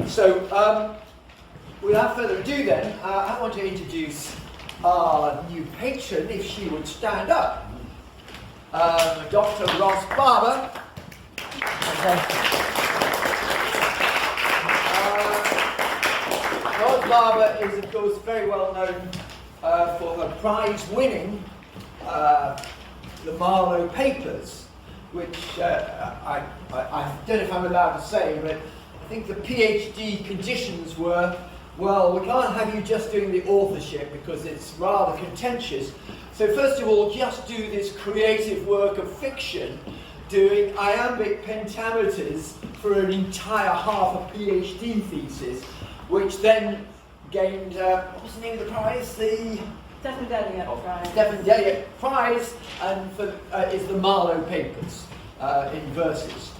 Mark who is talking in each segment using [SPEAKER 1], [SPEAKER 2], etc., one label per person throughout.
[SPEAKER 1] So, without further ado then, I want to introduce our new patron, if she would stand up. Dr. Ros Barber. Ros Barber is, of course, very well known for her prize-winning the Marlowe Papers, which I don't know if I'm allowed to say, but I think the PhD conditions were, well, we can't have you just doing the authorship because it's rather contentious. So first of all, just do this creative work of fiction, doing iambic pentameters for an entire half a PhD thesis, which then gained, what was the name of the prize? The
[SPEAKER 2] Desmond Elliott Prize.
[SPEAKER 1] Desmond Elliott Prize, and is the Marlowe Papers in verses.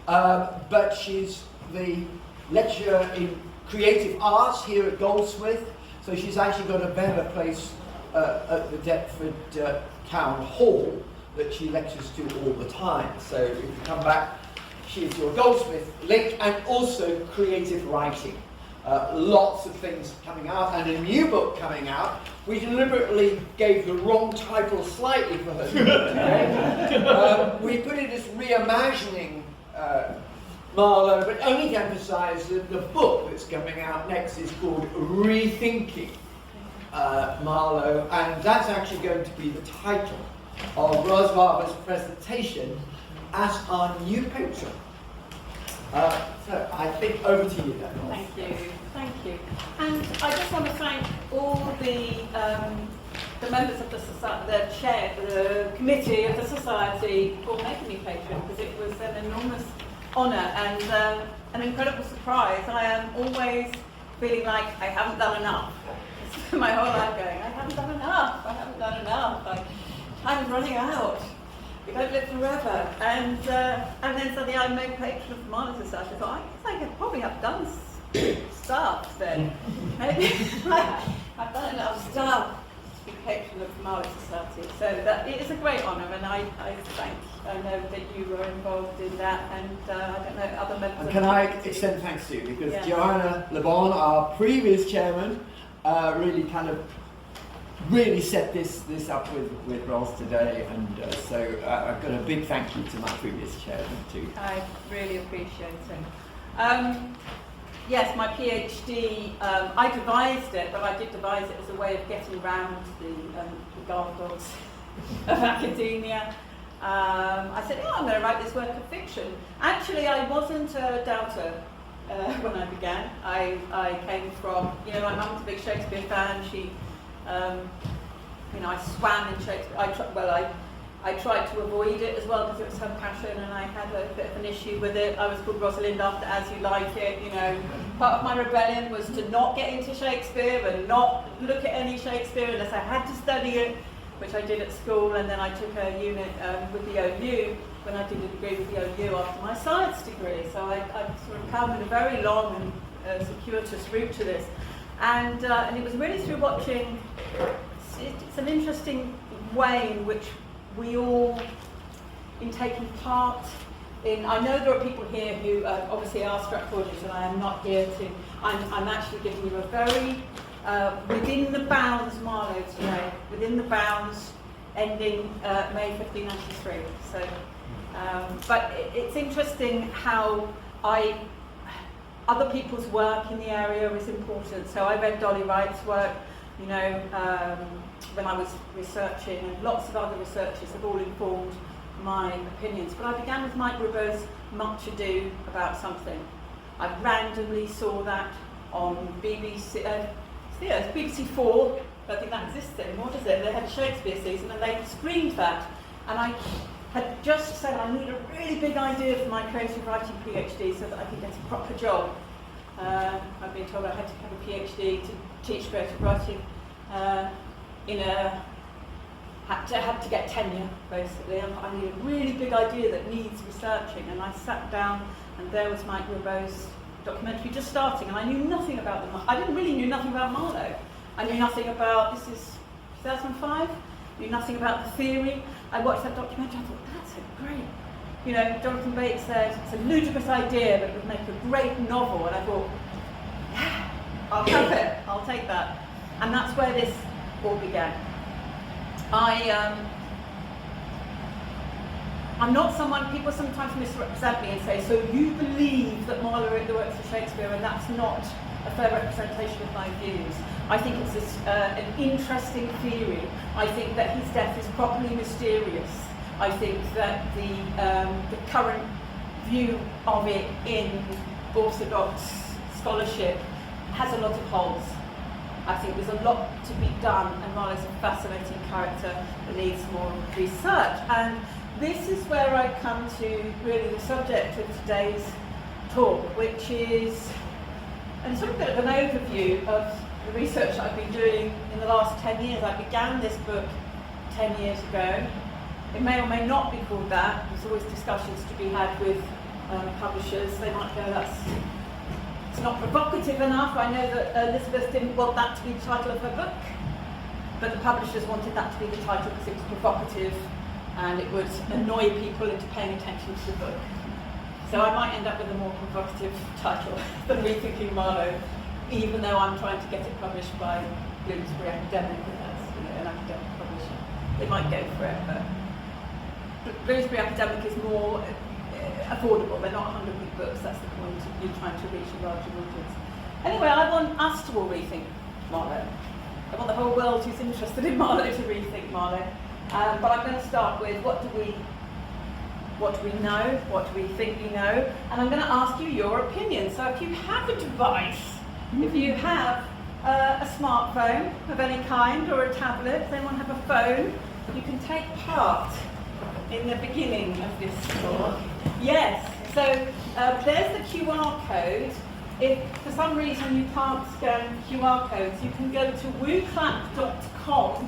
[SPEAKER 1] But she's the lecturer in creative arts here at Goldsmiths, so she's actually got a better place at the Deptford Town Hall that she lectures to all the time. So if you come back, she is your Goldsmith link, and also creative writing. Lots of things coming out, and a new book coming out. We deliberately gave the wrong title slightly for her today. We put it as Reimagining Marlowe, but only to emphasise that the book that's coming out next is called Rethinking Marlowe, and that's actually going to be the title of Ros Barber's presentation as our new patron. So I think over to you then.
[SPEAKER 2] Thank you. And I just want to thank all the members of the society, the committee of the society for making me patron, because it was an enormous honour and an incredible surprise. I am always feeling like I haven't done enough. It's my whole life going, I haven't done enough. Time is running out. We don't live forever. And then suddenly I'm made patron of the Marlowe Society. I thought, I guess I could probably have done stuff then. Maybe I've done enough stuff to be patron of the Marlowe Society. So that it is a great honour, and I know that you were involved in that, and I don't know, other members.
[SPEAKER 1] And can I extend thanks to you, because yeah. Joanna Le Bon, our previous chairman, really set this up with Ros today, and so I've got a big thank you to my previous chairman too.
[SPEAKER 2] I really appreciate it. Yes, my PhD, I devised it, but I did devise it as a way of getting around the guard dogs of academia. I said, I'm going to write this work of fiction. Actually, I wasn't a doubter when I began. I came from, my mum's a big Shakespeare fan. She, I swam in Shakespeare. I tried to avoid it as well because it was her passion, and I had a bit of an issue with it. I was called Rosalind after As You Like It. Part of my rebellion was to not get into Shakespeare and not look at any Shakespeare unless I had to study it, which I did at school, and then I took a unit with the OU when I did a degree with the OU after my science degree. So I sort of come in a very long and circuitous route to this. And it was really through watching, it's an interesting way in which we all, in taking part in, I know there are people here who obviously are Stratfordians, and I am not here to, I'm actually giving you a very, within the bounds Marlowe today, within the bounds ending May 1593. So, but it's interesting how other people's work in the area is important. So I read Dolly Wright's work, when I was researching, and lots of other researchers have all informed my opinions. But I began with Mike Ribot's Much Ado About Something. I randomly saw that on BBC, BBC 4, I think that exists anymore, does it? They had a Shakespeare season and they screened that. And I had just said I need a really big idea for my creative writing PhD so that I could get a proper job. I've been told I had to have a PhD to teach creative writing. Had to get tenure, basically. I need a really big idea that needs researching, and I sat down, and there was Mike Ribot's documentary just starting, and I knew nothing about them. I didn't really knew nothing about Marlowe. I knew nothing about, this is 2005, knew nothing about the theory. I watched that documentary, I thought, that's a great you know, Jonathan Bates said, it's a ludicrous idea, but it would make a great novel. And I thought, yeah, I'll have it, I'll take that. And that's where this all began. I'm not someone, people sometimes misrepresent me and say, so you believe that Marlowe wrote the works of Shakespeare, and that's not a fair representation of my views. I think it's an interesting theory. I think that his death is properly mysterious. I think that the current view of it in orthodox scholarship has a lot of holes. I think there's a lot to be done, and Marlowe's a fascinating character that needs more research. And this is where I come to really the subject of today's talk, which is a sort of bit of an overview of the research I've been doing in the last 10 years. I began this book 10 years ago. It may or may not be called that. There's always discussions to be had with publishers. They might go, it's not provocative enough. I know that Elizabeth didn't want that to be the title of her book, but the publishers wanted that to be the title because it was provocative and it would annoy people into paying attention to the book. So I might end up with a more provocative title than Rethinking Marlowe, even though I'm trying to get it published by Bloomsbury Academic, and that's, you know, an academic publisher. They might go for it, but Bloomsbury Academic is more affordable. They're not 100 big books. That's the point. You're trying to reach a larger audience. Anyway, I want us to all rethink Marlowe. I want the whole world who's interested in Marlowe to rethink Marlowe. But I'm going to start with what do we know, what do we think we know, and I'm going to ask you your opinion. So if you have a device, if you have a smartphone of any kind or a tablet, does anyone have a phone? You can take part in the beginning of this talk. Yes, so there's the QR code. If for some reason you can't scan QR codes, you can go to wooclap.com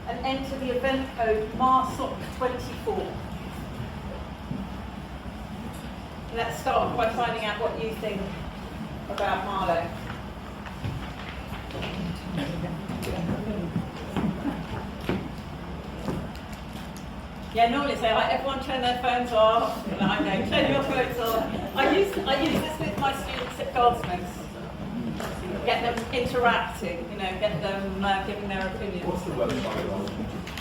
[SPEAKER 2] and enter the event code MARSOC24. Let's start by finding out what you think about Marlowe. Yeah, normally say, everyone turn their phones off. No, I know, turn your phones off. I use this with my students at Goldsmiths. Get them interacting, you know, get them giving their opinions.
[SPEAKER 3] What's the website?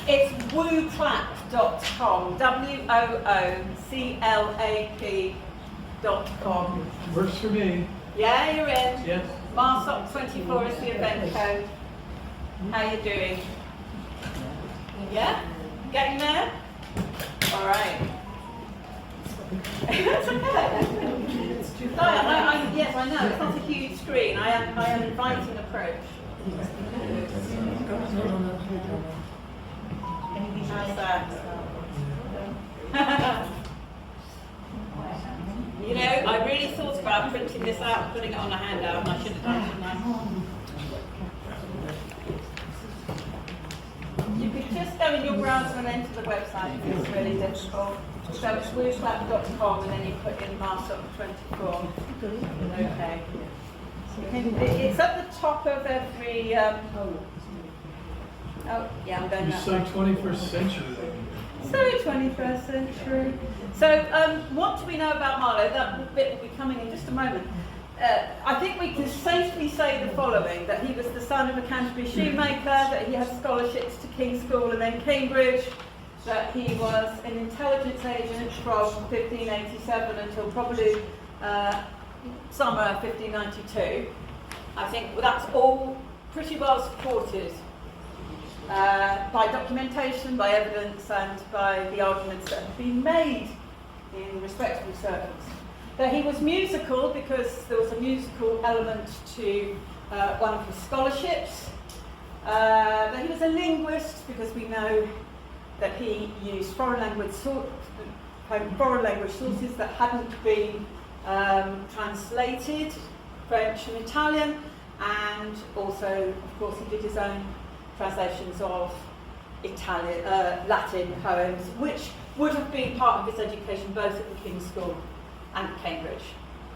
[SPEAKER 2] It's wooclap.com, WOOCLAP.com.
[SPEAKER 3] Works for me.
[SPEAKER 2] Yeah, you're in.
[SPEAKER 3] Yes.
[SPEAKER 2] MARSOC24 is the event code. How you doing? Yeah? Getting there? All right. That's okay. Yes, I know. It's not a huge screen. I am inviting approach. How's that? You know, I really thought about printing this out and putting it on a handout, and I should have done, shouldn't I? You could just go in your browser and enter the website if it's really difficult. So it's wooclap.com and then you put in MARSOC24. Okay. It's at the top of every. Oh, yeah, I'm going
[SPEAKER 3] You're
[SPEAKER 2] that
[SPEAKER 3] so
[SPEAKER 2] way.
[SPEAKER 3] 21st century.
[SPEAKER 2] So 21st century. So what do we know about Marlowe? That bit will be coming in just a moment. I think we can safely say the following, that he was the son of a Canterbury shoemaker, that he had scholarships to King's School and then Cambridge, that he was an intelligence agent from 1587 until probably summer 1592. I think that's all pretty well supported by documentation, by evidence, and by the arguments that have been made in respectable circles. That he was musical because there was a musical element to one of his scholarships. That he was a linguist because we know that he used foreign language sources that hadn't been translated, French and Italian, and also, of course, he did his own translations of Latin poems, which would have been part of his education both at the King's School and Cambridge.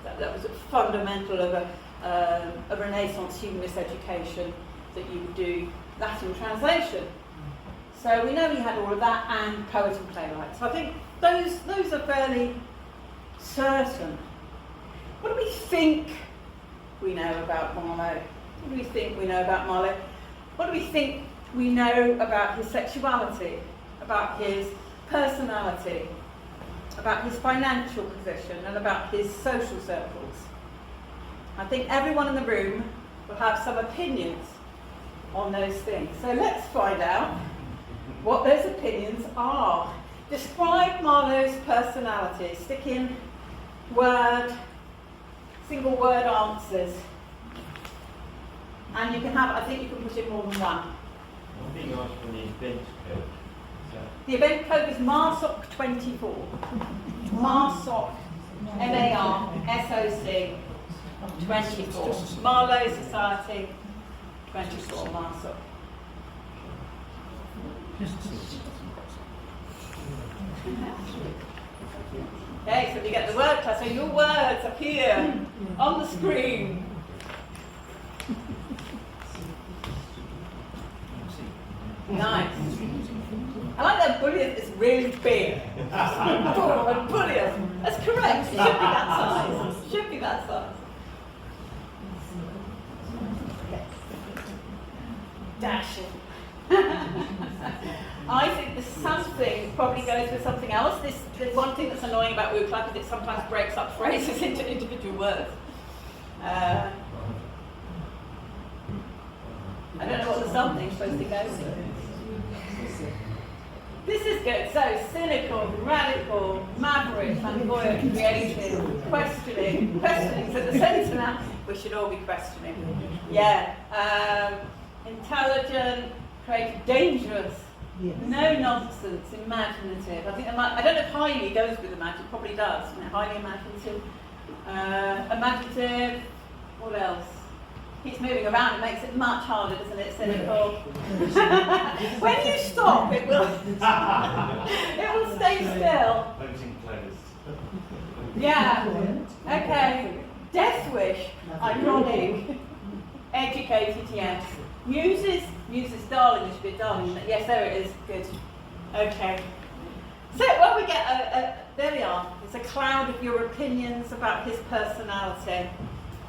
[SPEAKER 2] That was fundamental of a Renaissance humanist education, that you would do Latin translation. So we know he had all of that, and poet and playwright. So I think those are fairly certain. What do we think we know about Marlowe? What do we think we know about Marlowe? What do we think we know about his sexuality, about his personality, about his financial position, and about his social circles? I think everyone in the room will have some opinions on those things. So let's find out what those opinions are. Describe Marlowe's personality. Stick in single word answers. And you can have, I think you can put in more than one.
[SPEAKER 4] I'm being asked for the event code.
[SPEAKER 2] The event code is MARSOC 24. MARSOC, MARSOC 24. Marlowe Society 24, MARSOC. Okay, so we get the word class. So your words appear on the screen. Nice. I like that bullion is really big. Oh, bullion. That's correct. It should be that size. Should be that size. Dashing. I think there's something probably goes with something else. There's one thing that's annoying about Woo Club is it sometimes breaks up phrases into individual words. I don't know what the something's supposed to go with. This is good. So cynical, radical, maverick, flamboyant, creative, questioning. Questioning's at the centre now. We should all be questioning. Yeah. Intelligent, creative, dangerous. Yes. No nonsense, imaginative. I think I don't know if highly goes with imaginative, probably does. You know, highly imaginative. Imaginative, what else? Keeps moving around, it makes it much harder, doesn't it? Cynical. When you stop, it will stay still.
[SPEAKER 4] Voting closed.
[SPEAKER 2] Yeah. Okay. Death wish, ironic, educated, yes. Muses, darling, there should be a darling. Yes, there it is. Good. Okay. So, well, we get there we are. It's a cloud of your opinions about his personality.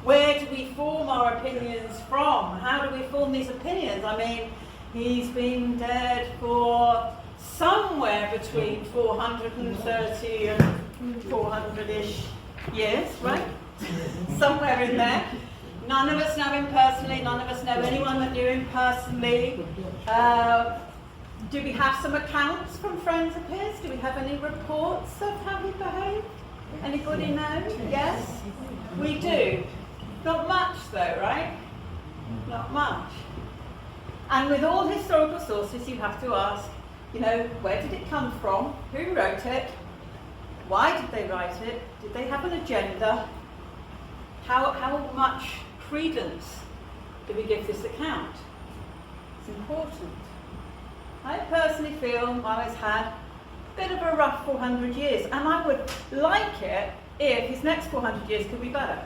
[SPEAKER 2] Where do we form our opinions from? How do we form these opinions? I mean, he's been dead for somewhere between 430 and 400-ish years, right? Somewhere in there. None of us know him personally, none of us know anyone that knew him personally. Do we have some accounts from friends of his? Do we have any reports of how he behaved? Anybody know? Yes? We do. Not much though, right? Not much. And with all historical sources you have to ask, you know, where did it come from? Who wrote it? Why did they write it? Did they have an agenda? How much credence do we give this account? It's important. I personally feel Marlowe's had a bit of a rough 400 years, and I would like it if his next 400 years could be better.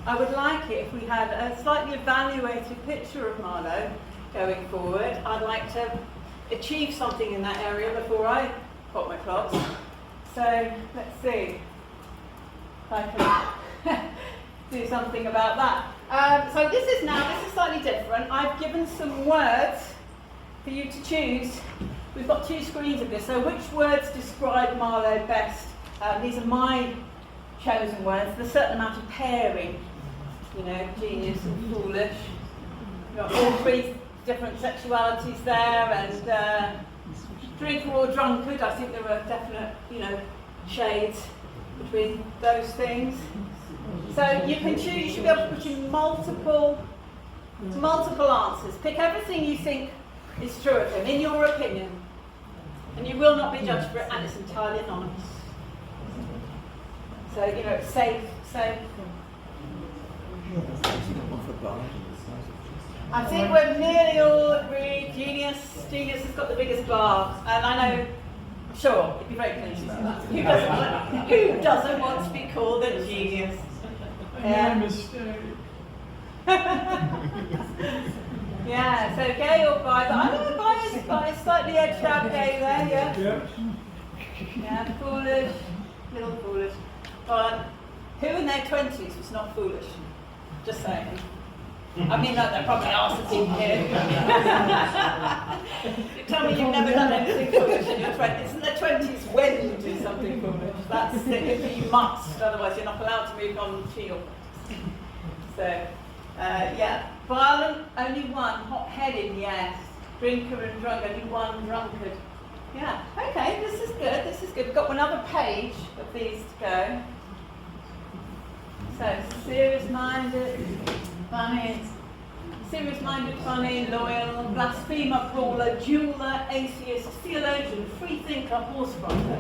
[SPEAKER 2] I would like it if we had a slightly evaluated picture of Marlowe going forward. I'd like to achieve something in that area before I pop my clogs. So let's see if I can do something about that. So this is slightly different. I've given some words for you to choose. We've got two screens of this. So which words describe Marlowe best? These are my chosen words. There's a certain amount of pairing. You know, genius and foolish. We've got all three different sexualities there, and drinker or drunkard. I think there are definite, you know, shades between those things. So you can choose. You should be able to put in multiple answers. Pick everything you think is true of him, in your opinion, and you will not be judged for it, and it's entirely anonymous. So you know, it's safe. I think we're nearly all agreed. Genius has got the biggest bar, and I know, sure, you'd be very pleased about that. Who doesn't want to be called a genius?
[SPEAKER 3] I made a mistake.
[SPEAKER 2] Yeah, so gay or bi, but I don't know, bi is slightly edged out gay there, yeah?
[SPEAKER 3] Yep.
[SPEAKER 2] Yeah, foolish, little foolish. But who in their 20s was not foolish? Just saying. I mean, like, there probably are some people here. You tell me you've never done anything foolish in your 20s. It's in the 20s when you do something foolish. That's it. You must, otherwise you're not allowed to move on to your practice. So, yeah. Violent, only one. Hot-headed, yes. Drinker and drunk, only one drunkard. Yeah, okay, this is good, this is good. We've got another page of these to go. So, serious-minded, funny, loyal, blasphemer, brawler, jeweller, atheist, theologian, freethinker, horse rider.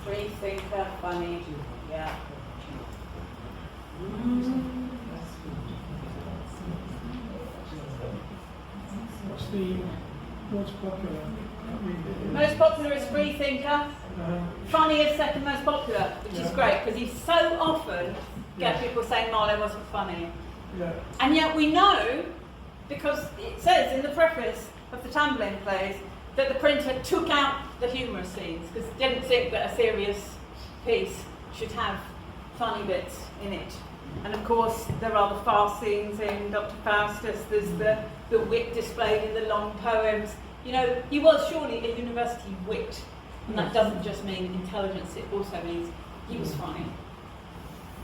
[SPEAKER 2] Freethinker, funny, yeah.
[SPEAKER 3] What's popular?
[SPEAKER 2] Most popular is freethinker. Funny is second most popular, which is great because you so often get people saying Marlowe wasn't funny.
[SPEAKER 3] Yeah.
[SPEAKER 2] And yet we know, because it says in the preface of the Tamburlaine plays, that the printer took out the humorous scenes because he didn't think that a serious piece should have funny bits in it. And of course, there are the farce scenes in Dr. Faustus, there's the wit displayed in the long poems. You know, he was surely a university wit, and that doesn't just mean intelligence, it also means he was funny.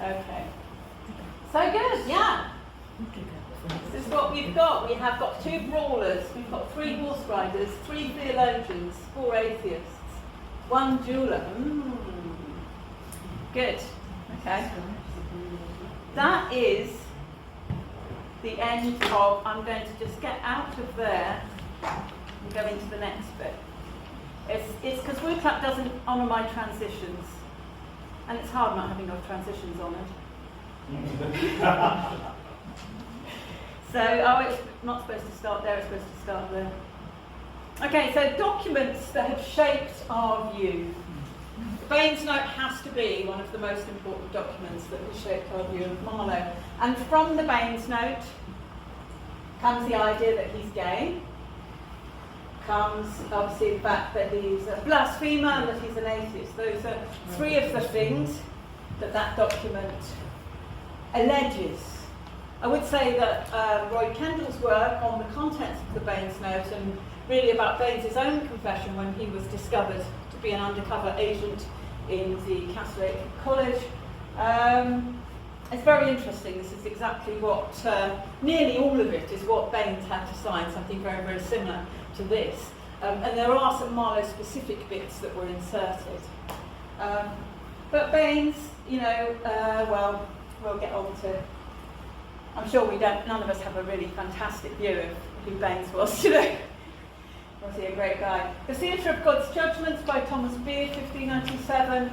[SPEAKER 2] Okay. So good, yeah. This is what we've got. We have got 2 brawlers, we've got 3 horse riders, 3 theologians, 4 atheists, 1 jeweller. Good. Okay. That is the end of, I'm going to just get out of there and go into the next bit. It's because Woodclap doesn't honour my transitions, and it's hard not having no transitions honoured. So, it's not supposed to start there, it's supposed to start there. Okay, so documents that have shaped our view. The Baines Note has to be one of the most important documents that has shaped our view of Marlowe. And from the Baines Note comes the idea that he's gay, comes obviously the fact that he's a blasphemer and that he's an atheist. Those are 3 of the things that document alleges. I would say that Roy Kendall's work on the contents of the Baines Note and really about Baines' own confession when he was discovered to be an undercover agent in the Catholic College it's very interesting. This is exactly what, nearly all of it is what Baines had to sign, something very, very similar to this. And there are some Marlowe-specific bits that were inserted. But Baines, you know, well, we'll get on to, I'm sure none of us have a really fantastic view of who Baines was today. Was he a great guy? The Theatre of God's Judgments by Thomas Beard, 1597,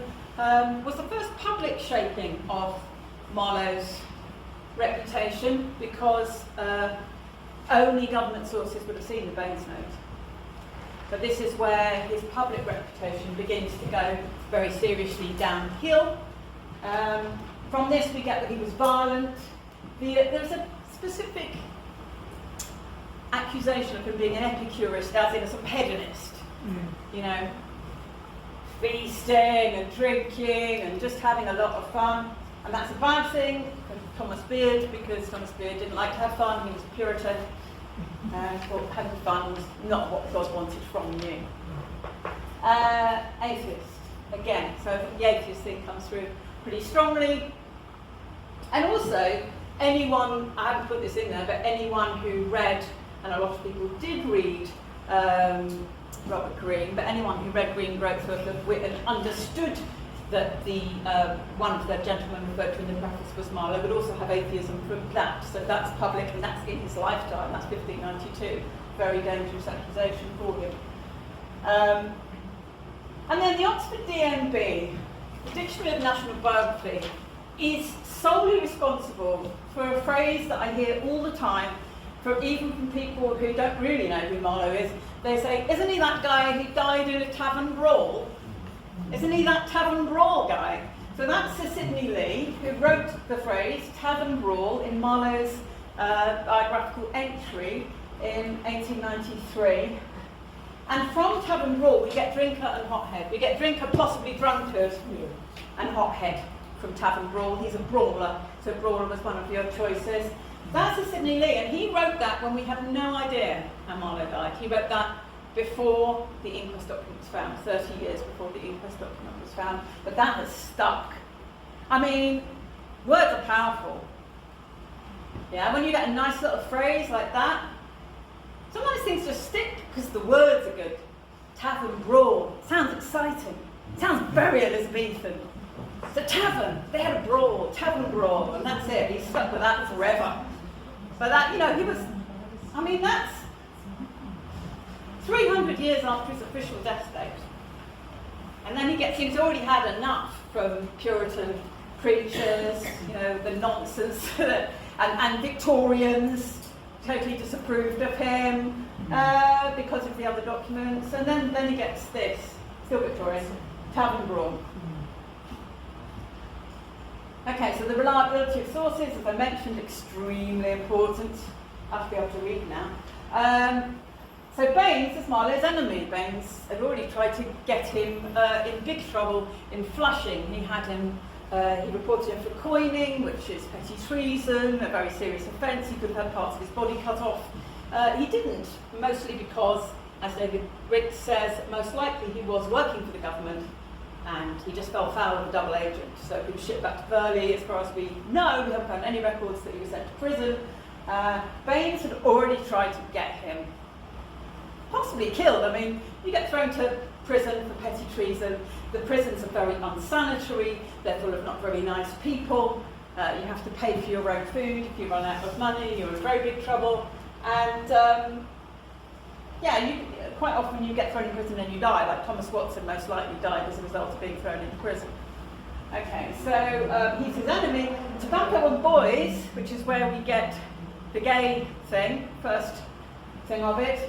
[SPEAKER 2] was the first public shaping of Marlowe's reputation because only government sources would have seen the Baines Note. So this is where his public reputation begins to go very seriously downhill. From this we get that he was violent. There's a specific accusation of him being an epicurist, as in a sort of hedonist. You know, feasting and drinking and just having a lot of fun. And that's a bad thing for Thomas Beard, because Thomas Beard didn't like to have fun, he was a Puritan, and thought having fun was not what God wanted from you. Atheist, again, so the atheist thing comes through pretty strongly. And also, anyone, I haven't put this in there, but anyone who read, and a lot of people did read Robert Greene, but anyone who read Greene Growthworth of Wit and understood that the one of the gentlemen referred to in the preface was Marlowe, would also have atheism from that. So that's public, and that's in his lifetime. That's 1592. Very dangerous accusation for him. And then the Oxford DNB, the Dictionary of National Biography, is solely responsible for a phrase that I hear all the time, even from people who don't really know who Marlowe is. They say, isn't he that guy who died in a tavern brawl? Isn't he that tavern brawl guy? So that's Sir Sidney Lee, who wrote the phrase tavern brawl in Marlowe's biographical entry in 1893. And from tavern brawl, we get drinker and hothead. We get drinker, possibly drunkard, and hothead from tavern brawl. He's a brawler, so brawler was one of your choices. That's Sir Sidney Lee, and he wrote that when we had no idea how Marlowe died. He wrote that before the inquest document was found, 30 years before the inquest document was found. But that has stuck. I mean, words are powerful. Yeah, when you get a nice little phrase like that, sometimes things just stick because the words are good. Tavern brawl, sounds exciting. Sounds very Elizabethan. The tavern, they had a brawl, tavern brawl, and that's it. He stuck with that forever. But that, you know, he was, I mean, that's 300 years after his official death date. And then he's already had enough from Puritan preachers, you know, the nonsense, and Victorians totally disapproved of him because of the other documents. And then he gets this, still Victorian, tavern brawl. Okay, so the reliability of sources, as I mentioned, extremely important. I have to be able to read now. So Baines is Marlowe's enemy. Baines had already tried to get him in big trouble in Flushing. He had him, he reported him for coining, which is petty treason, a very serious offence. He could have had parts of his body cut off. He didn't, mostly because, as David Ricks says, most likely he was working for the government and he just fell foul of a double agent. So he was shipped back to Burley. As far as we know, we haven't found any records that he was sent to prison. Baines had already tried to get him possibly killed. I mean, you get thrown to prison for petty treason. The prisons are very unsanitary. They're full of not very nice people. You have to pay for your own food. If you run out of money, you're in very big trouble. And quite often you get thrown in prison and you die, like Thomas Watson most likely died as a result of being thrown into prison. Okay, so he's his enemy. Tobacco and Boys, which is where we get the gay thing, first thing of it.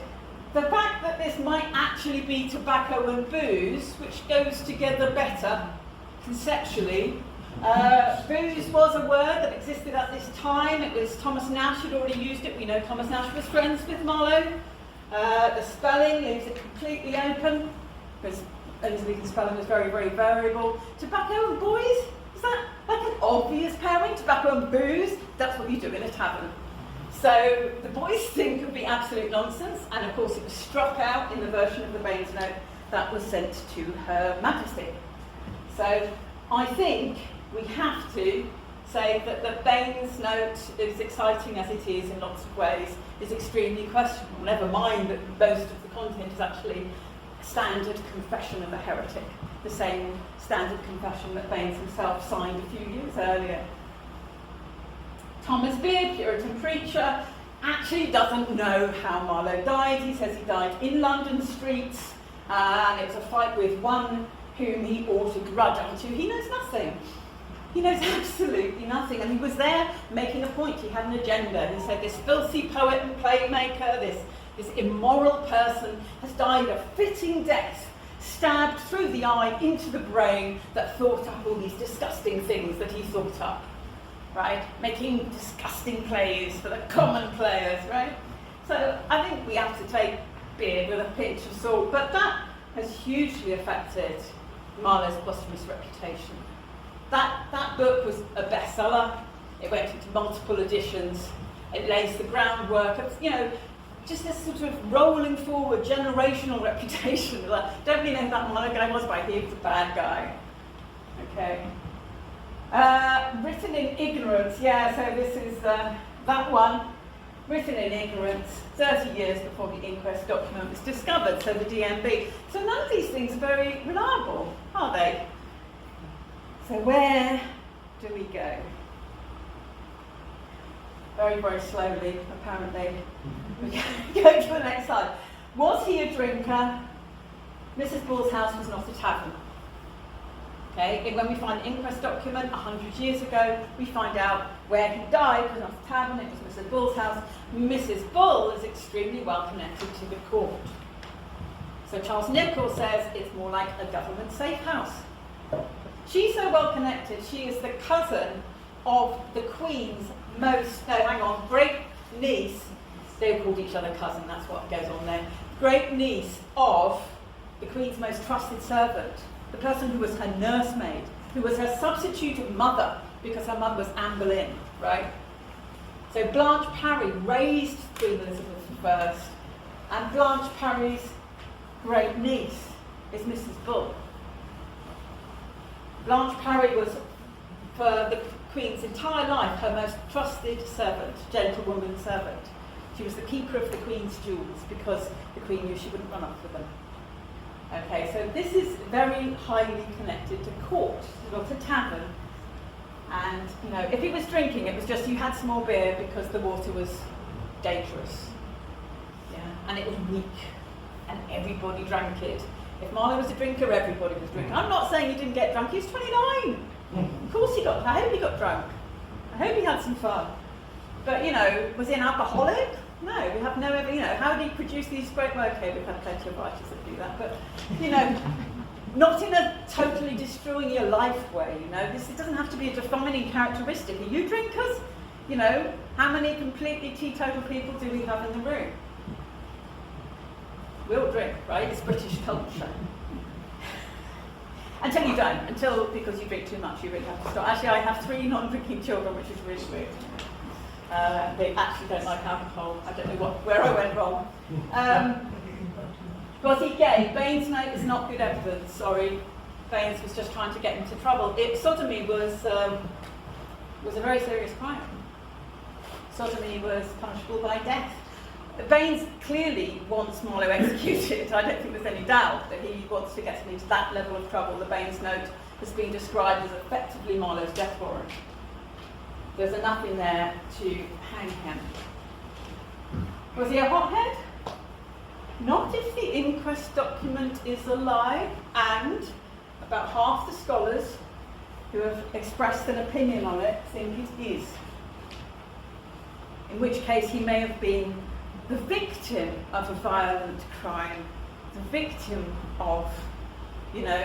[SPEAKER 2] The fact that this might actually be tobacco and booze, which goes together better conceptually. Booze was a word that existed at this time. It was Thomas Nash had already used it. We know Thomas Nash was friends with Marlowe. The spelling leaves it completely open because Elizabethan spelling was very, very variable. Tobacco and boys? Is that like an obvious pairing? Tobacco and booze? That's what you do in a tavern. So the boys thing could be absolute nonsense, and of course it was struck out in the version of the Baines note that was sent to Her Majesty. So I think we have to say that the Baines note, as exciting as it is in lots of ways, is extremely questionable. Never mind that most of the content is actually a standard confession of a heretic, the same standard confession that Baines himself signed a few years earlier. Thomas Beard, Puritan preacher, actually doesn't know how Marlowe died. He says he died in London streets, and it was a fight with one whom he ought a grudge unto. He knows nothing. He knows absolutely nothing, and he was there making a point. He had an agenda. He said, this filthy poet and playmaker, this immoral person has died a fitting death, stabbed through the eye into the brain that thought up all these disgusting things that he thought up, right? Making disgusting plays for the common players, right? So I think we have to take Beard with a pinch of salt, but that has hugely affected Marlowe's posthumous reputation. That book was a bestseller. It went into multiple editions. It lays the groundwork of, just this sort of rolling forward generational reputation. Like, don't really know who that Marlowe guy was, but he was a bad guy. Okay. Written in ignorance. Yeah, so this is that one. Written in ignorance, 30 years before the inquest document was discovered, so the DMB. So none of these things are very reliable, are they? So where do we go? Very, very slowly, apparently. We go to the next slide. Was he a drinker? Mrs. Bull's house was not a tavern. Okay, and when we find the inquest document 100 years ago, we find out where he died. It was not a tavern, it was Mrs. Bull's house. Mrs. Bull is extremely well connected to the court. So Charles Nichols says it's more like a government safe house. She's so well connected, she is the cousin of the Queen's great niece. They called each other cousin, that's what goes on there. Great niece of the Queen's most trusted servant, the person who was her nursemaid, who was her substituted mother, because her mother was Anne Boleyn, right? So Blanche Parry raised Queen Elizabeth I, and Blanche Parry's great niece is Mrs. Bull. Blanche Parry was, for the Queen's entire life, her most trusted servant, gentlewoman servant. She was the keeper of the Queen's jewels because the Queen knew she wouldn't run off with them. Okay, so this is very highly connected to court, not a tavern. And, you know, if he was drinking, it was just you had small beer because the water was dangerous. Yeah, and it was weak, and everybody drank it. If Marlowe was a drinker, everybody was drinking. I'm not saying he didn't get drunk, he's 29. Of course he got, I hope he got drunk. I hope he had some fun. But, you know, was he an alcoholic? No, we have no, you know, how did he produce these great, well, okay, we've had plenty of writers that do that, but, you know, not in a totally destroying your life way, you know, it doesn't have to be a defining characteristic. Are you drinkers? You know, how many completely teetotal people do we have in the room? We all drink, right? It's British culture. Until you don't, because you drink too much, you really have to stop. Actually, I have 3 non-drinking children, which is really weird. They actually don't like alcohol. I don't know where I went wrong. Was he gay? Baines' note is not good evidence, sorry. Baines was just trying to get into trouble. Sodomy was a very serious crime. Sodomy was punishable by death. Baines clearly wants Marlowe executed. I don't think there's any doubt that he wants to get him into that level of trouble. The Baines note has been described as effectively Marlowe's death warrant. There's enough in there to hang him. Was he a hothead? Not if the inquest document is alive, and about half the scholars who have expressed an opinion on it think it is. In which case he may have been the victim of a violent crime, the victim of, you know,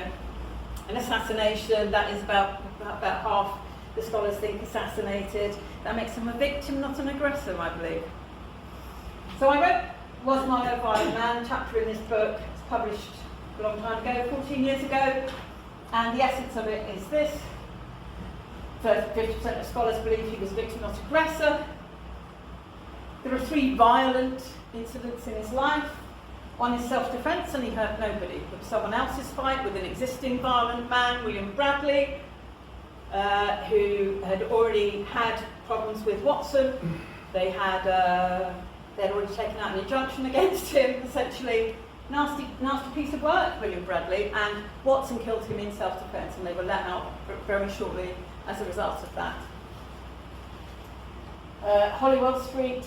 [SPEAKER 2] an assassination. That is about half the scholars think assassinated. That makes him a victim, not an aggressor, I believe. So I wrote Was Marlowe a Violent Man chapter in this book. It's published a long time ago, 14 years ago, and the essence of it is this. 50% of scholars believe he was victim, not aggressor. There are 3 violent incidents in his life. One is self-defence, and he hurt nobody. It was someone else's fight with an existing violent man, William Bradley, who had already had problems with Watson. They'd already taken out an injunction against him, essentially. Nasty piece of work, William Bradley, and Watson killed him in self-defence, and they were let out very shortly as a result of that. Holywell Street,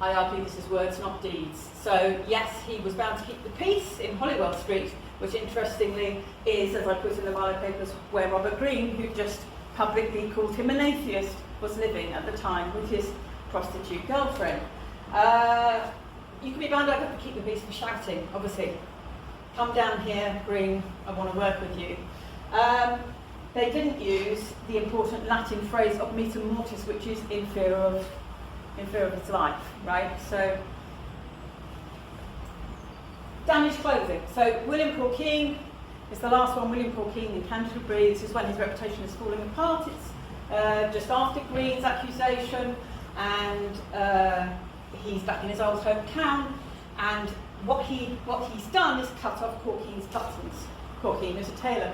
[SPEAKER 2] I argue this is words, not deeds. So yes, he was bound to keep the peace in Holywell Street, which interestingly is, as I put in the Marlowe Papers, where Robert Greene, who just publicly called him an atheist, was living at the time with his prostitute girlfriend. You can be bound over to keep the peace for shouting, obviously. Come down here, Greene, I want to work with you. They didn't use the important Latin phrase obmitum mortis, which is in fear of his life, right? So, damaged clothing. So William Corkine is the last one. William Corkine in Canterbury. This is when his reputation is falling apart. It's just after Greene's accusation, and he's back in his old hometown. And what he's done is cut off Corkine's buttons. Corkine is a tailor.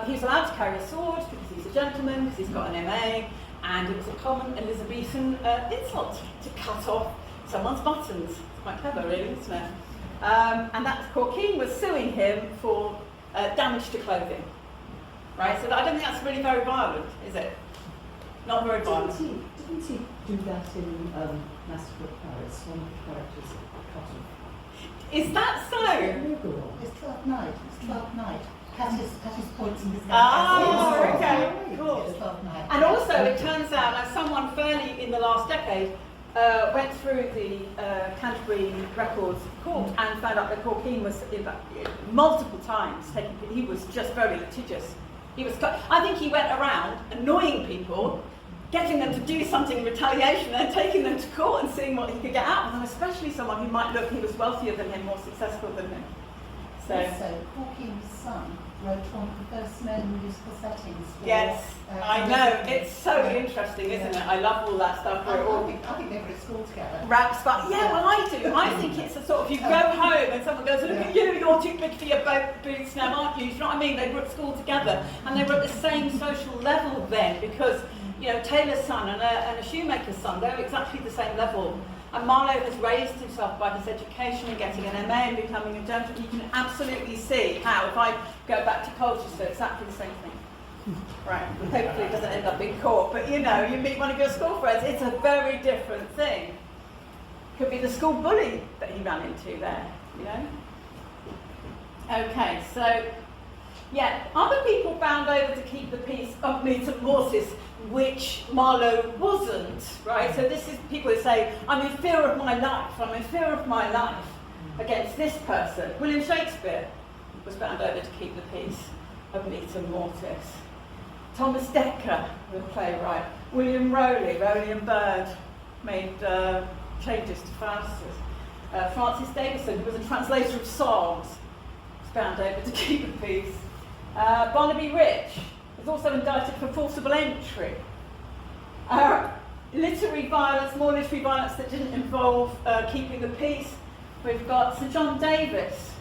[SPEAKER 2] He was allowed to carry a sword because he's a gentleman, because he's got an MA, and it was a common Elizabethan insult to cut off someone's buttons. It's quite clever, really, isn't it? And that Corkine was suing him for damage to clothing, right? So I don't think that's really very violent, is it? Not very violent.
[SPEAKER 5] Didn't he do that in Massacre at Paris? One of the characters cut off.
[SPEAKER 2] Is that so?
[SPEAKER 5] It's Twelfth Night. It's Twelfth Night. Cattis points in his
[SPEAKER 2] okay, cool.
[SPEAKER 5] It's Twelfth Night.
[SPEAKER 2] And also, it turns out, as someone fairly in the last decade went through the Canterbury Records Court and found out that Corkeen was multiple times taking. He was just very litigious. He was. I think he went around annoying people, getting them to do something in retaliation, and taking them to court and seeing what he could get out of them. Especially someone who might look he was wealthier than him, more successful than him. So.
[SPEAKER 6] Also, Corkeen's son wrote one of the first men musical settings. For,
[SPEAKER 2] Yes, I know. It's so interesting, isn't it? I love all that stuff.
[SPEAKER 6] I think they were at school together.
[SPEAKER 2] Raps, but yeah, well I do. I think it's a sort of, you go home and someone goes, look at you, you're too big for your boots now, aren't you? You know what I mean? They were at school together and they were at the same social level then, because you know, Taylor's son and a shoemaker's son, they're exactly the same level. And Marlowe has raised himself by his education and getting an MA and becoming a gentleman. You can absolutely see how, if I go back to Colchester, exactly the same thing. Right, hopefully it doesn't end up in court, but you know, you meet one of your school friends, it's a very different thing. Could be the school bully that he ran into there, you know? Okay, so, yeah, other people bound over to keep the peace of Meetum Mortis, which Marlowe wasn't, right? So this is people who say, I'm in fear of my life against this person. William Shakespeare was bound over to keep the peace of Meetum Mortis. Thomas Dekker, the playwright. William Rowley and Bird made changes to Faustus. Francis Davison, who was a translator of Psalms, was bound over to keep the peace. Barnaby Rich was also indicted for forcible entry. Literary violence, more literary violence that didn't involve keeping the peace. We've got Sir John Davis,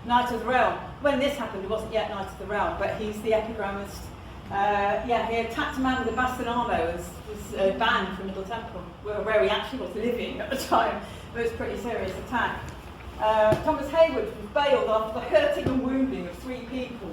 [SPEAKER 2] Knight of the Realm. When this happened, he wasn't yet Knight of the Realm, but he's the epigrammist. He attacked a man with a bastonado, was banned from Middle Temple, where he actually was living at the time. It was a pretty serious attack. Thomas Hayward was bailed after the hurting and wounding of 3 people.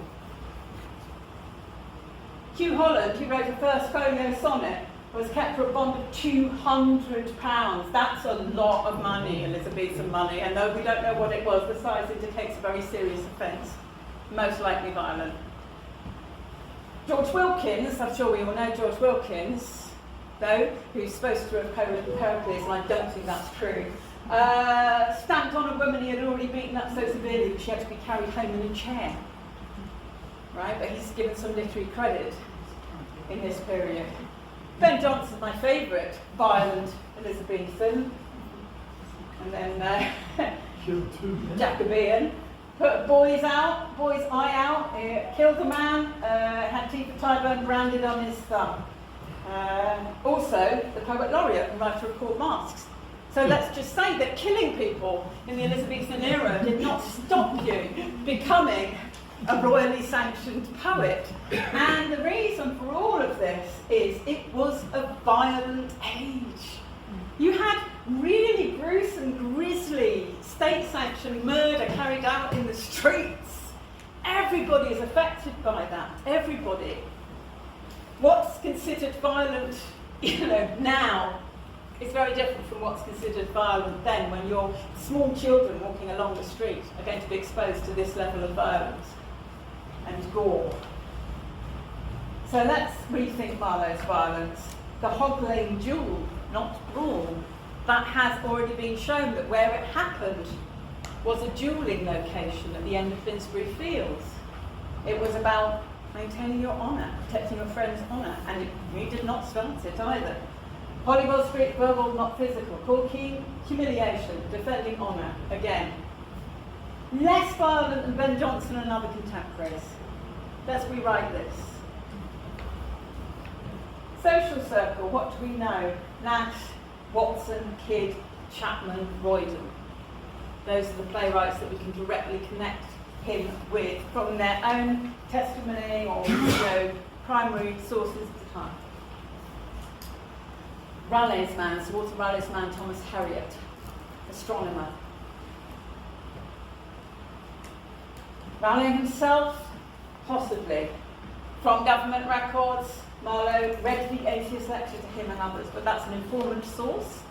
[SPEAKER 2] Hugh Holland, who wrote the first folio sonnet, was kept for a bond of £200. That's a lot of money, Elizabethan money, and though we don't know what it was, the size indicates a very serious offence, most likely violent. George Wilkins, I'm sure we all know George Wilkins, though, who's supposed to have Pericles, and I don't think that's true, stamped on a woman he had already beaten up so severely that she had to be carried home in a chair. Right, but he's given some literary credit in this period. Ben Jonson's my favourite, violent Elizabethan, and then Jacobean. Put boy's eye out, killed a man, had teeth of Tyburn branded on his thumb. Also, the poet laureate and writer of Court Masks. So let's just say that killing people in the Elizabethan era did not stop you becoming a royally sanctioned poet. And the reason for all of this is it was a violent age. You had really gruesome, grisly, state-sanctioned murder carried out in the streets. Everybody is affected by that, everybody. What's considered violent, now is very different from what's considered violent then, when your small children walking along the street are going to be exposed to this level of violence and gore. So let's rethink Marlowe's violence. The Hog Lane duel, not brawl, that has already been shown that where it happened was a duelling location at the end of Finsbury Fields. It was about maintaining your honour, protecting your friend's honour, and you did not start it either. Holywell Street, verbal, not physical. Corkeen, humiliation, defending honour, again. Less violent than Ben Jonson and other contemporaries. Let's rewrite this. Social circle, what do we know? Nash, Watson, Kidd, Chapman, Royden. Those are the playwrights that we can directly connect him with from their own testimony or primary sources at the time. Raleigh's man, Sir Walter Raleigh's man, Thomas Heriot, astronomer. Raleigh himself, possibly. From government records, Marlowe read the 80th lecture to him and others, but that's an informant source.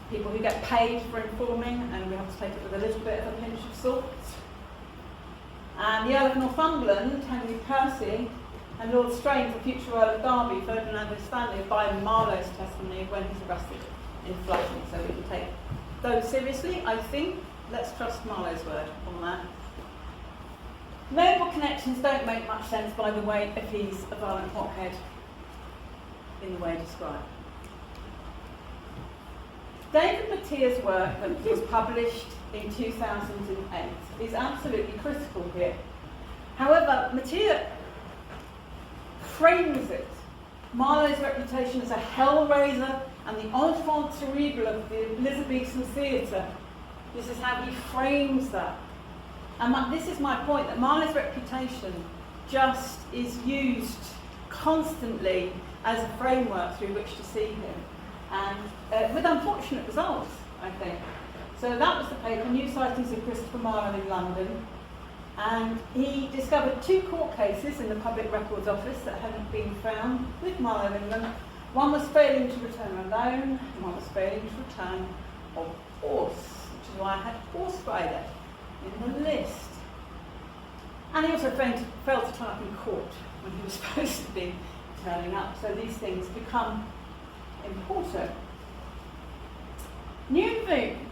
[SPEAKER 2] People who get paid for informing, and we have to take it with a little bit of a pinch of salt. And the Earl of Northumberland, Henry Percy, and Lord Strain, the future Earl of Derby, Ferdinando Stanley, by Marlowe's testimony when he's arrested in flushing, so we can take those seriously. I think, let's trust Marlowe's word on that. Noble connections don't make much sense, by the way, if he's a violent hothead in the way described. David Mattia's work that was published in 2008 is absolutely critical here. However, Mattia frames it, Marlowe's reputation as a hellraiser and the enfant terrible of the Elizabethan theatre. This is how he frames that. And this is my point, that Marlowe's reputation just is used constantly as a framework through which to see him. And with unfortunate results, I think. So that was the paper, New Sightings of Christopher Marlowe in London. And he discovered 2 court cases in the Public Records Office that hadn't been found with Marlowe in them. One was failing to return a loan, and one was failing to return a horse, which is why I had horse rider in the list. And he also failed to turn up in court when he was supposed to be turning up. So these things become important. New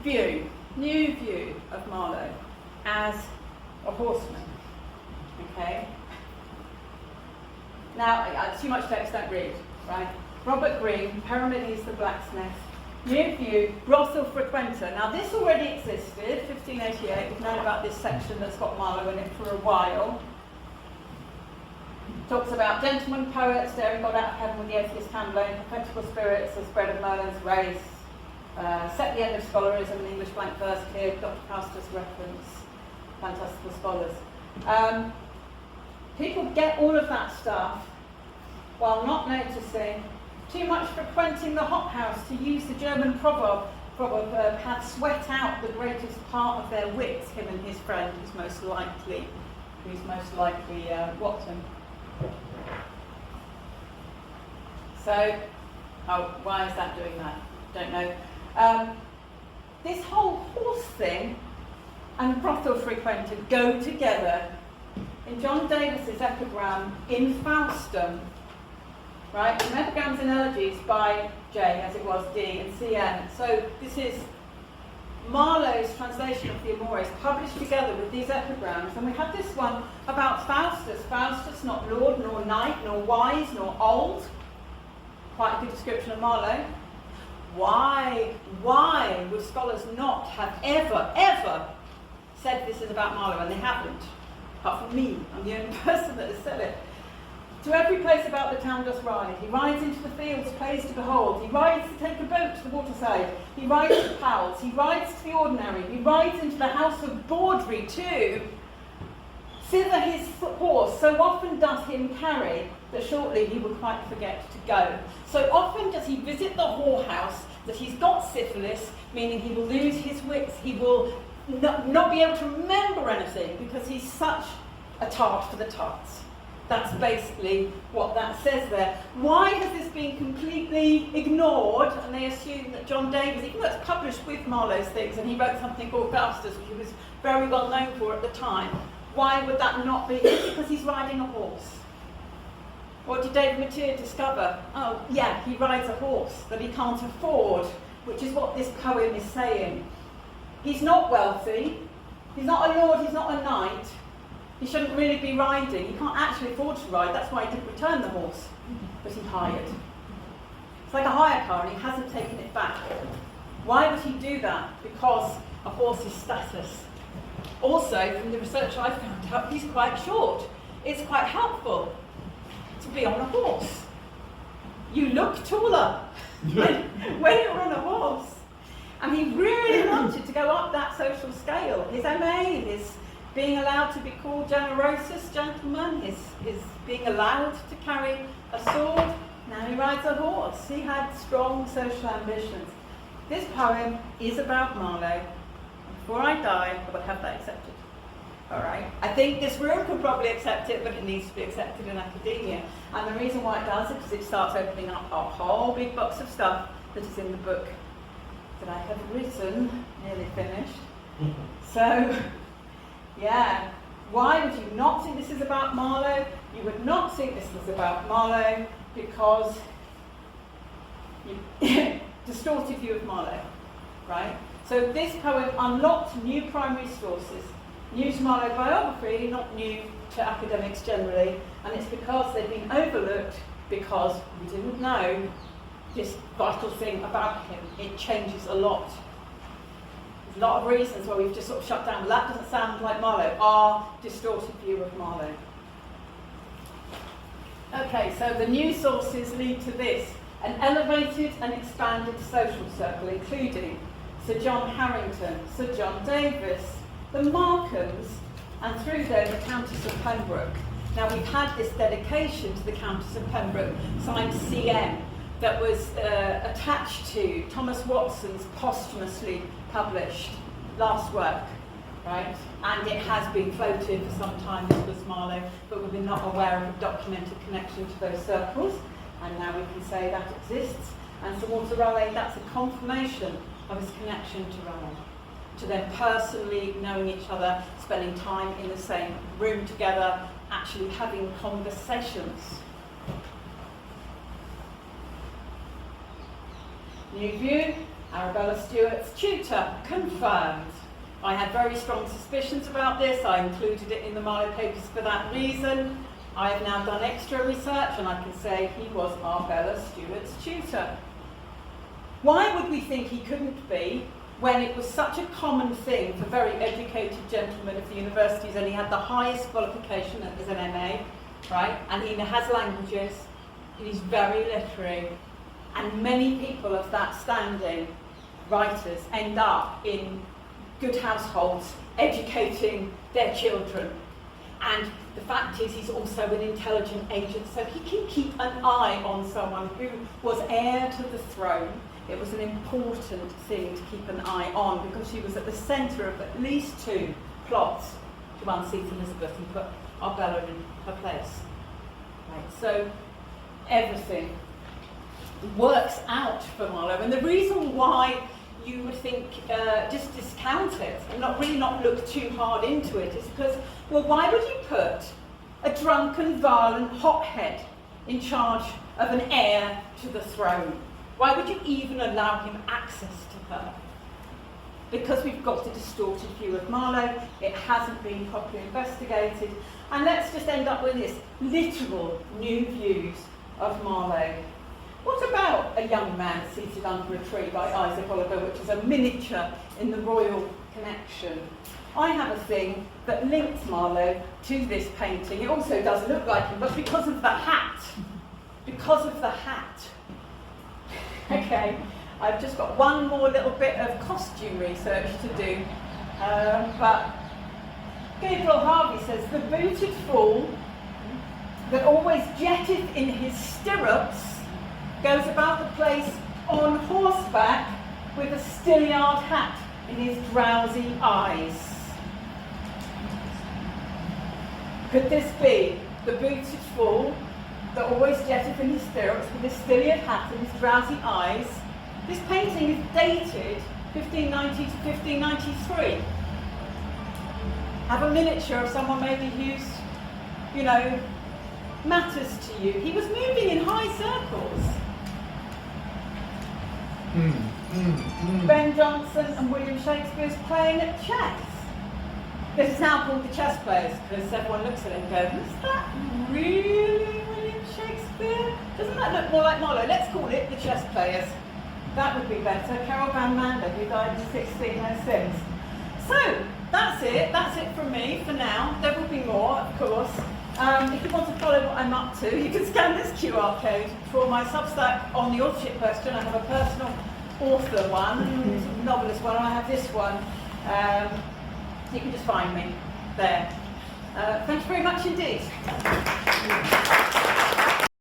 [SPEAKER 2] view of Marlowe as a horseman. Okay. Now, too much text, don't read, right? Robert Greene, Parmenides the blacksmith. New view, brothel frequenter. Now, this already existed, 1588. We've known about this section that's got Marlowe in it for a while. Talks about gentlemen poets daring God out of heaven with the atheist handling, prophetical spirits, the spread of Merlin's race, set the end of scholarism in English blank verse here, Dr. Castor's reference, fantastical scholars. People get all of that stuff while not noticing too much frequenting the hothouse, to use the German proverb, had sweat out the greatest part of their wits, him and his friend who's most likely Watson. So, why is that doing that? Don't know. This whole horse thing and brothel frequenter go together in John Davis's epigram in Faustum. Right, some epigrams and elegies by J, as it was D, and CN. So this is Marlowe's translation of the Amores, published together with these epigrams. And we have this one about Faustus. Faustus, not lord, nor knight, nor wise, nor old. Quite a good description of Marlowe. Why would scholars not have ever said this is about Marlowe? And they haven't, apart from me. I'm the only person that has said it. To every place about the town doth ride. He rides into the fields, plays to behold. He rides to take a boat to the waterside. He rides to pals. He rides to the ordinary. He rides into the house of bawdry too. Thither his horse so often doth him carry, that shortly he will quite forget to go. So often does he visit the whorehouse that he's got syphilis, meaning he will lose his wits. He will not be able to remember anything because he's such a tart for the tarts. That's basically what that says there. Why has this been completely ignored? And they assume that John Davis, even though it's published with Marlowe's things, and he wrote something called Faustus, which he was very well known for at the time. Why would that not be? Because he's riding a horse. What did David Mattia discover? Oh, yeah, he rides a horse that he can't afford, which is what this poem is saying. He's not wealthy. He's not a lord. He's not a knight. He shouldn't really be riding. He can't actually afford to ride. That's why he didn't return the horse, but he hired. It's like a hire car, and he hasn't taken it back. Why would he do that? Because a horse is status. Also, from the research I found out, he's quite short. It's quite helpful to be on a horse. You look taller when you're on a horse. And he really wanted to go up that social scale. His MA, his being allowed to be called generosus gentleman, his being allowed to carry a sword. Now he rides a horse. He had strong social ambitions. This poem is about Marlowe. Before I die, I would have that accepted. All right. I think this room could probably accept it, but it needs to be accepted in academia. And the reason why it does is because it starts opening up a whole big box of stuff that is in the book that I have written, nearly finished. So, yeah. Why would you not think this is about Marlowe? You would not think this was about Marlowe because the distorted view of Marlowe, right? So this poem unlocked new primary sources, new to Marlowe biography, not new to academics generally, and it's because they've been overlooked because we didn't know this vital thing about him. It changes a lot. There's a lot of reasons why we've just sort of shut down. Well, that doesn't sound like Marlowe. Our distorted view of Marlowe. Okay, so the new sources lead to this. An elevated and expanded social circle, including Sir John Harrington, Sir John Davis, the Markhams, and through them the Countess of Pembroke. Now we've had this dedication to the Countess of Pembroke, signed CM, that was attached to Thomas Watson's posthumously published last work, right? And it has been floated for some time, this was Marlowe, but we've been not aware of a documented connection to those circles, and now we can say that exists. And Sir Walter Raleigh, that's a confirmation of his connection to Raleigh, to them personally knowing each other, spending time in the same room together, actually having conversations. New view, Arabella Stewart's tutor, confirmed. I had very strong suspicions about this. I included it in the Marlowe Papers for that reason. I have now done extra research and I can say he was Arabella Stewart's tutor. Why would we think he couldn't be when it was such a common thing for very educated gentlemen of the universities, and he had the highest qualification as an MA, right? And he has languages, he's very literary, and many people of that standing, writers, end up in good households, educating their children. And the fact is he's also an intelligent agent, so he can keep an eye on someone who was heir to the throne. It was an important thing to keep an eye on because she was at the centre of at least 2 plots to unseat Elizabeth and put Arbella in her place. Right, so everything works out for Marlowe, and the reason why you would think just discount it and not look too hard into it is because, well, why would you put a drunken, violent hothead in charge of an heir to the throne? Why would you even allow him access to her? Because we've got a distorted view of Marlowe, it hasn't been properly investigated, and let's just end up with this literal new views of Marlowe. What about a young man seated under a tree by Isaac Oliver, which is a miniature in the royal connection? I have a thing that links Marlowe to this painting. It also does look like him, but because of the hat. Because of the hat. Okay, I've just got one more little bit of costume research to do. But Gabriel Harvey says, the booted fool that always jetteth in his stirrups goes about the place on horseback with a Stilliard hat in his drowsy eyes. Could this be the booted fool that always jetteth in his stirrups with a Stilliard hat in his drowsy eyes? This painting is dated 1590 to 1593. Have a miniature of someone maybe who's, you know, matters to you. He was moving in high circles. Ben Jonson and William Shakespeare's playing at chess. This is now called the chess players because everyone looks at it and goes, is that really William Shakespeare? Doesn't that look more like Marlowe? Let's call it the chess players. That would be better. Carol Van Mander, who died in 1606. So, that's it from me for now. There will be more, of course. If you want to follow what I'm up to, you can scan this QR code for my Substack on the authorship question. I have a personal author one, a novelist one, and I have this one. You can just find me there. Thank you very much indeed.